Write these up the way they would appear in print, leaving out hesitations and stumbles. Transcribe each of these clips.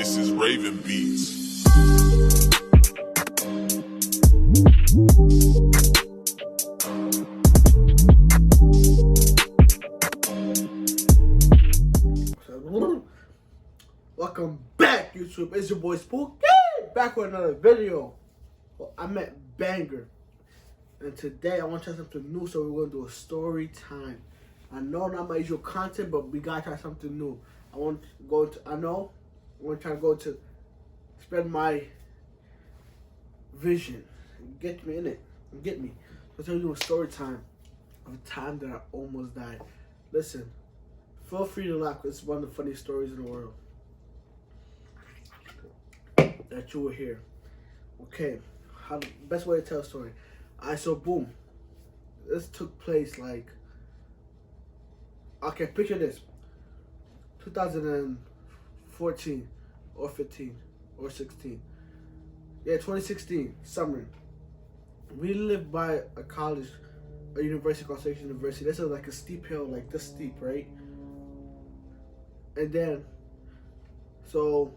This is Raven Beats. Welcome back, YouTube. It's your boy Spook. Back with another video. Well, I meant banger. And today I want to try something new, so we're going to do a story time. I know not my usual content, but we got to try something new. I want to try to go to spread my vision. Get me in it. Get me. So today we're doing a story time of a time that I almost died. Listen, feel free to laugh. It's one of the funniest stories in the world that you will hear. Okay, how the best way to tell a story. Alright, so boom. This took place like, okay, picture this. 2014 or 15 or 16. Yeah, 2016, summer. We lived by a college, a university called Station University. This is like a steep hill, like this steep, right? And then, so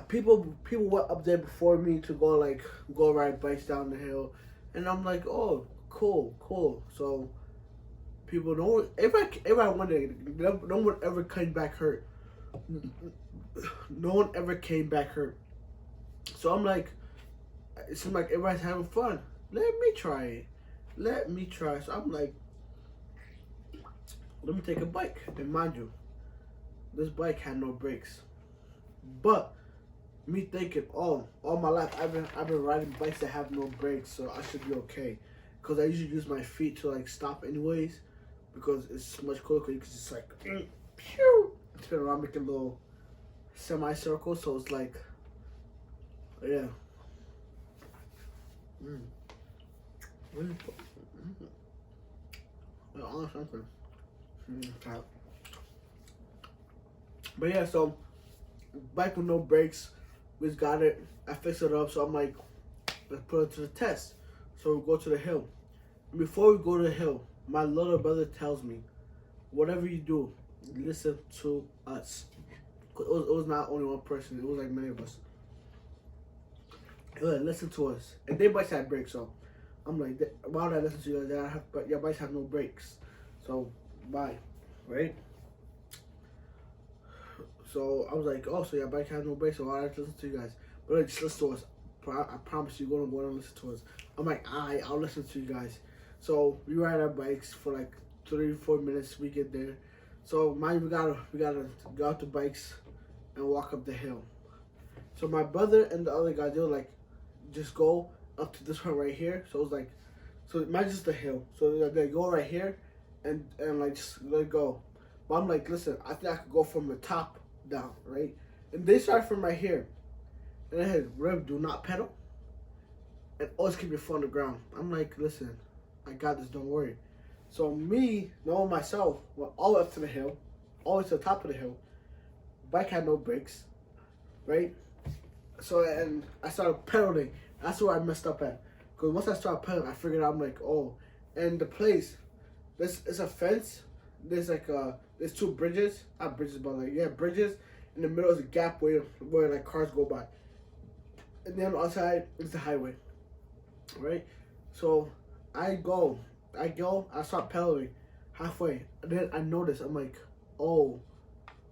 people went up there before me to go ride bikes down the hill, and I'm like, oh, cool. So people don't. Everyone wondering, no one ever came back hurt. No one ever came back hurt. So I'm like, it seems like everybody's having fun. Let me try it. So I'm like, let me take a bike. And mind you, this bike had no brakes. But me thinking, all my life I've been riding bikes that have no brakes, so I should be okay. Cause I usually use my feet to like stop anyways, because it's much cooler. Cause you can just like, pew, spin around, make a little semicircle. So it's like, yeah. But yeah, so bike with no brakes, we just got it. I fixed it up, so I'm like, let's put it to the test. So we go to the hill. And before we go to the hill, my little brother tells me, whatever you do, listen to us. It was not only one person, it was like many of us. He was like, listen to us. And they bikes had brakes, so I'm like, why would I listen to you guys? Your bikes have no brakes. So, bye. Right? So I was like, oh, so your bike has no brakes, so why would I listen to you guys? But like, just listen to us. I promise you're going to want to listen to us. I'm like, I'll listen to you guys. So we ride our bikes for like 3-4 minutes. We get there. So mind you, we gotta go out the bikes and walk up the hill. So my brother and the other guy, they were like, just go up to this one right here. So it was like, so mine's just the hill. So they go right here and like just let it go. But I'm like, listen, I think I could go from the top down, right? And they started from right here. And I had, Rev, do not pedal. And always keep your foot on the ground. I'm like, listen, I got this, don't worry. So me, knowing myself, went all the way up to the hill, all the way to the top of the hill. Bike had no brakes, right? So, and I started pedaling. That's where I messed up at. Because once I started pedaling, I figured out, I'm like, oh. And the place, it's a fence. There's like, there's two bridges. Not bridges, but like, yeah, bridges. In the middle is a gap where like cars go by. And then on the other side is the highway, right? So I start pedaling halfway. And then I notice, I'm like, oh,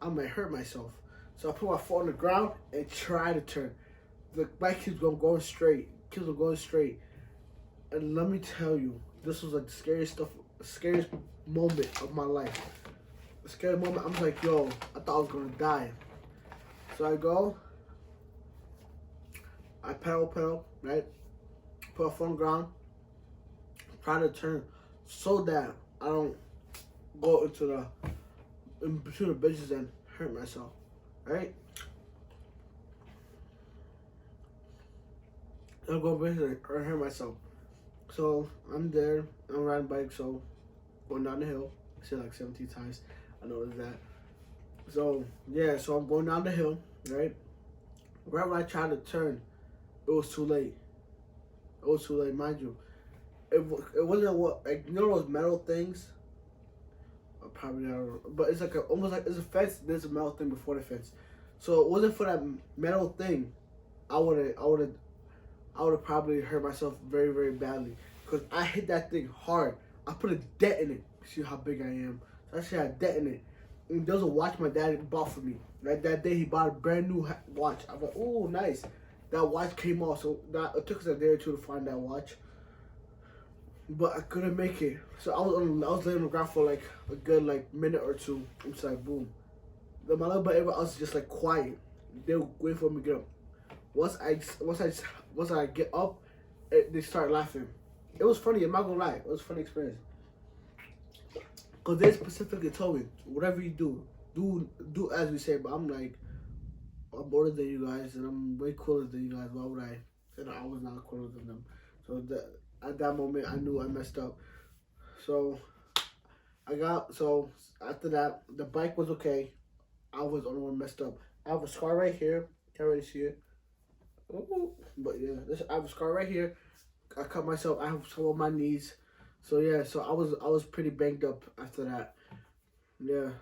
I might hurt myself. So I put my foot on the ground and try to turn. The bike keeps going straight. And let me tell you, this was like the scariest moment of my life. The scary moment, I'm like, yo, I thought I was gonna die. So I go, I pedal, right? Put my foot on the ground, try to turn so that I don't go in between the bridges and hurt myself, right? I'll go basically or hurt myself. So I'm there, I'm riding bike, so going down the hill. I said like 17 times. I noticed that. So yeah, so I'm going down the hill, right? Right when I tried to turn, it was too late. Mind you. It wasn't what, like, you know those metal things? Probably not, but it's like almost like it's a fence. There's a metal thing before the fence. So it wasn't for that metal thing, I would have probably hurt myself very, very badly. Because I hit that thing hard. I put a dent in it. See how big I am. So I actually had a dent in it. And there was a watch my dad bought for me. Like that day, he bought a brand new watch. I was like, oh, nice. That watch came off. So it took us a day or two to find that watch. But I couldn't make it. So I was laying on the ground for like a good minute or two. It's like boom. My little brother, everyone else is just like quiet. They were waiting for me to get up. Once I get up, they start laughing. It was funny. I'm not gonna lie. It was a funny experience. Cause they specifically told me, whatever you do as we say. But I'm like, I'm older than you guys, and I'm way cooler than you guys. Why would I? And I was not cooler than them. So at that moment, I knew I messed up. So after that, the bike was okay. I was the only one messed up. I have a scar right here. Can't really see it. Ooh. But yeah, I have a scar right here. I cut myself. I have some on my knees. So yeah, so I was pretty banged up after that. Yeah,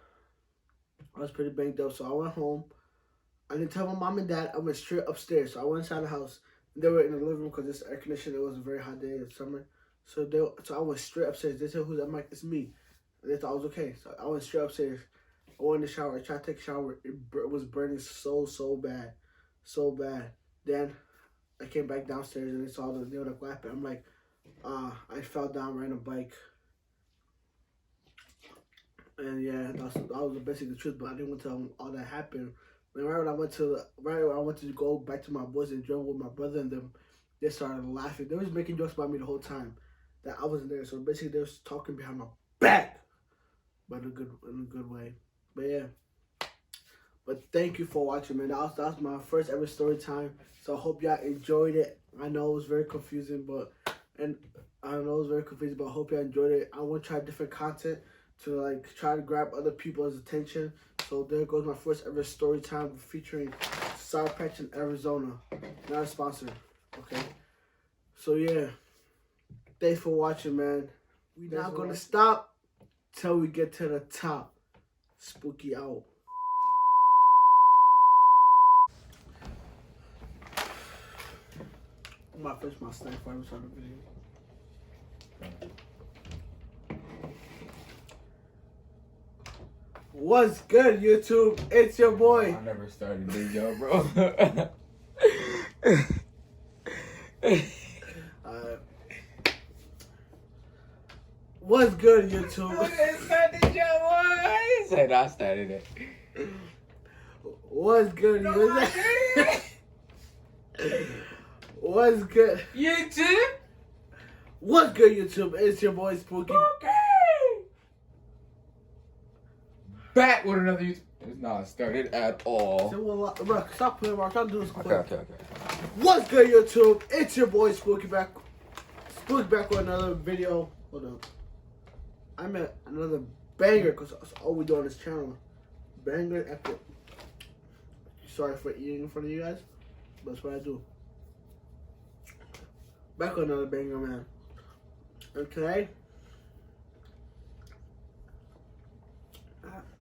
I was pretty banged up. So I went home. I didn't tell my mom and dad. I went straight upstairs. So I went inside the house. They were in the living room because it's air conditioned. It was a very hot day in summer. So I went straight upstairs. They said, "Who's that?" I'm like, "It's me." And they thought I was okay. So I went straight upstairs. I went in the shower. I tried to take a shower. It was burning so bad, so bad. Then I came back downstairs and they saw they were like, "What happened?" I'm like, I fell down riding a bike." And yeah, that was basically the truth. But I didn't want to tell them all that happened. And right when I went to go back to my boys and join with my brother and them, they started laughing. They was making jokes about me the whole time that I wasn't there. So basically, they was talking behind my back, but in a good way. But yeah. But thank you for watching, man. That was my first ever story time. So I hope y'all enjoyed it. I know it was very confusing, but I hope y'all enjoyed it. I want to try different content to try to grab other people's attention. So there goes my first ever story time featuring Sour Patch in Arizona. Not a sponsor, okay? So yeah, thanks for watching, man. We're not gonna stop till we get to the top. Spooky out. I'm gonna finish my snack before I start the video. What's good, YouTube? It's your boy. I never started this, yo, bro. What's good, YouTube? I said I started it. What's good, YouTube? What's good, YouTube? What's good, YouTube? It's your boy Spooky. Back with another YouTube. It's not started at all. So, well, bro, stop playing. I'm trying to do this quick. Okay. What's good, YouTube? It's your boy Spooky back with another video. Hold up. I meant another banger because that's all we do on this channel. Banger after. Sorry for eating in front of you guys, but that's what I do. Back with another banger, man. And today,